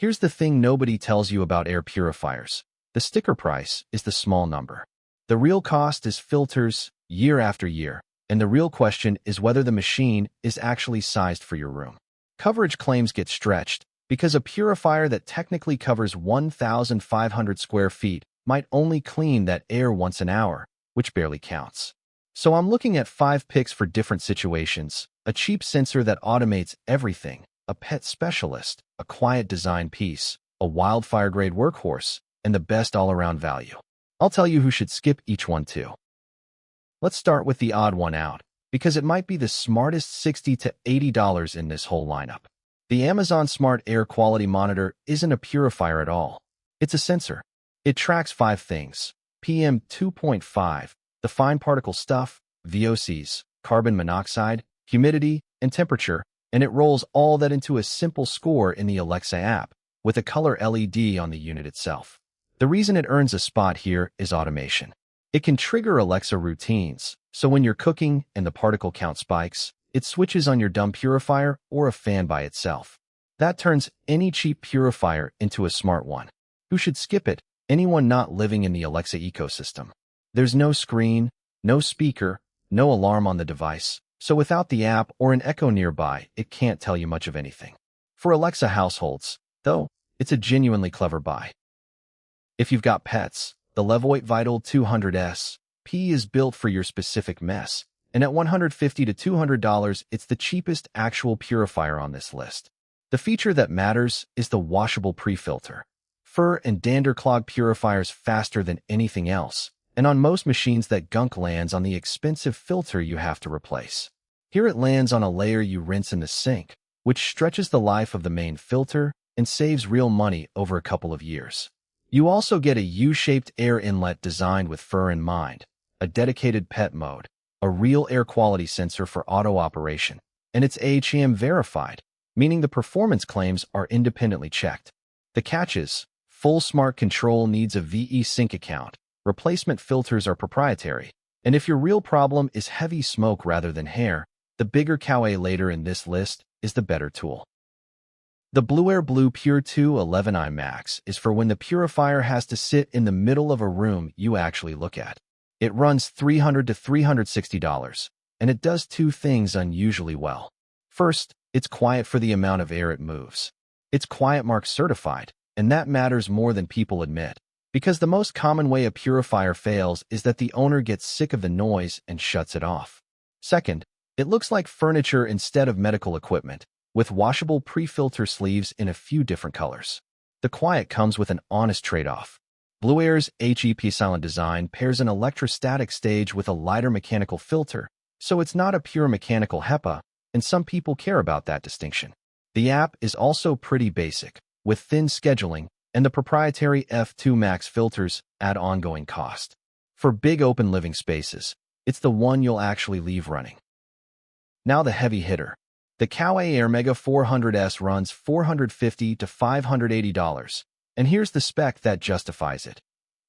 Here's the thing nobody tells you about air purifiers. The sticker price is the small number. The real cost is filters year after year, and the real question is whether the machine is actually sized for your room. Coverage claims get stretched because a purifier that technically covers 1,500 square feet might only clean that air once an hour, which barely counts. So I'm looking at 5 picks for different situations: a cheap sensor that automates everything, a pet specialist, a quiet design piece, a wildfire-grade workhorse, and the best all-around value. I'll tell you who should skip each one too. Let's start with the odd one out, because it might be the smartest $60 to $80 in this whole lineup. The Amazon Smart Air Quality Monitor isn't a purifier at all. It's a sensor. It tracks 5 things: PM 2.5, the fine particle stuff, VOCs, carbon monoxide, humidity, and temperature, and it rolls all that into a simple score in the Alexa app, with a color LED on the unit itself. The reason it earns a spot here is automation. It can trigger Alexa routines, so when you're cooking and the particle count spikes, it switches on your dumb purifier or a fan by itself. That turns any cheap purifier into a smart one. Who should skip it? Anyone not living in the Alexa ecosystem. There's no screen, no speaker, no alarm on the device, so without the app or an Echo nearby, it can't tell you much of anything. For Alexa households, though, it's a genuinely clever buy. If you've got pets, the Levoit Vital 200S P is built for your specific mess, and at $150 to $200, it's the cheapest actual purifier on this list. The feature that matters is the washable pre-filter. Fur and dander clog purifiers faster than anything else, and on most machines that gunk lands on the expensive filter you have to replace. Here it lands on a layer you rinse in the sink, which stretches the life of the main filter and saves real money over a couple of years. You also get a U-shaped air inlet designed with fur in mind, a dedicated pet mode, a real air quality sensor for auto operation, and it's AHEM verified, meaning the performance claims are independently checked. The catches: full smart control needs a VE Sync account, replacement filters are proprietary, and if your real problem is heavy smoke rather than hair, the bigger cow later in this list is the better tool. The Blueair Blue Pure 211i Max is for when the purifier has to sit in the middle of a room you actually look at. It runs $300 to $360, and it does 2 things unusually well. First, it's quiet for the amount of air it moves. It's Quiet Mark certified, and that matters more than people admit, because the most common way a purifier fails is that the owner gets sick of the noise and shuts it off. Second, it looks like furniture instead of medical equipment, with washable pre-filter sleeves in a few different colors. The quiet comes with an honest trade-off. Blueair's HEP silent design pairs an electrostatic stage with a lighter mechanical filter, so it's not a pure mechanical HEPA, and some people care about that distinction. The app is also pretty basic, with thin scheduling, and the proprietary F2 Max filters add ongoing cost. For big open living spaces, it's the one you'll actually leave running. Now the heavy hitter. The Coway Air Mega 400S runs $450 to $580, and here's the spec that justifies it.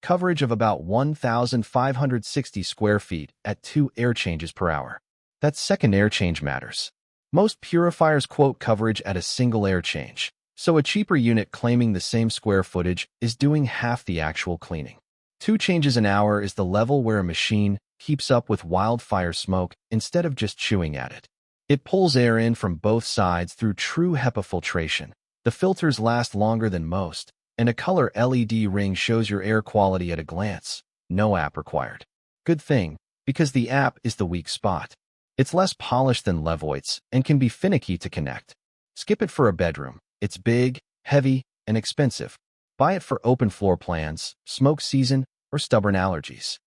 Coverage of about 1,560 square feet at 2 air changes per hour. That second air change matters. Most purifiers quote coverage at a single air change, so a cheaper unit claiming the same square footage is doing half the actual cleaning. 2 changes an hour is the level where a machine keeps up with wildfire smoke instead of just chewing at it. It pulls air in from both sides through true HEPA filtration. The filters last longer than most, and a color LED ring shows your air quality at a glance. No app required. Good thing, because the app is the weak spot. It's less polished than Levoit's and can be finicky to connect. Skip it for a bedroom. It's big, heavy, and expensive. Buy it for open floor plans, smoke season, or stubborn allergies.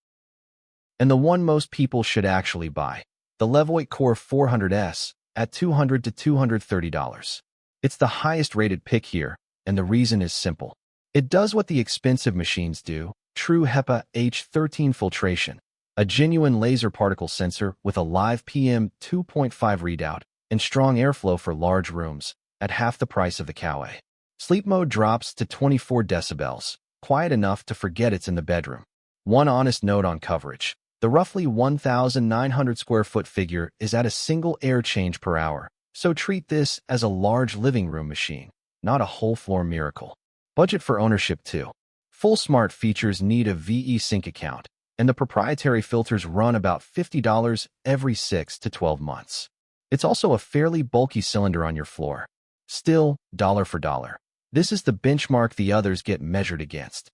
And the one most people should actually buy: the Levoit Core 400S at $200 to $230. It's the highest rated pick here, and the reason is simple. It does what the expensive machines do: true HEPA H13 filtration, a genuine laser particle sensor with a live PM 2.5 readout, and strong airflow for large rooms at half the price of the Coway. Sleep mode drops to 24 decibels, quiet enough to forget it's in the bedroom. One honest note on coverage: the roughly 1,900 square foot figure is at a single air change per hour, so treat this as a large living room machine. not a whole floor miracle. Budget for ownership too. Full smart features need a VE Sync account, and the proprietary filters run about $50 every 6 to 12 months. It's also a fairly bulky cylinder on your floor. Still, dollar for dollar. This is the benchmark the others get measured against.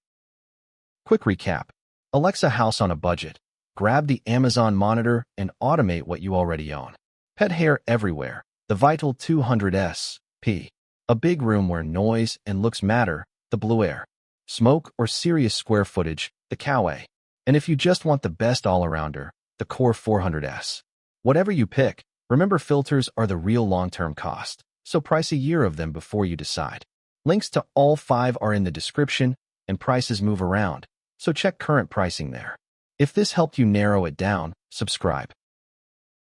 Quick recap. Alexa house on a budget. Grab the Amazon monitor and automate what you already own. Pet hair everywhere. The Vital 200S P. A big room where noise and looks matter. The Blue Air. Smoke or serious square footage. The Coway. And if you just want the best all-arounder, the Core 400S. Whatever you pick, remember filters are the real long-term cost, so price a year of them before you decide. Links to all 5 are in the description, and prices move around, so check current pricing there. If this helped you narrow it down, subscribe.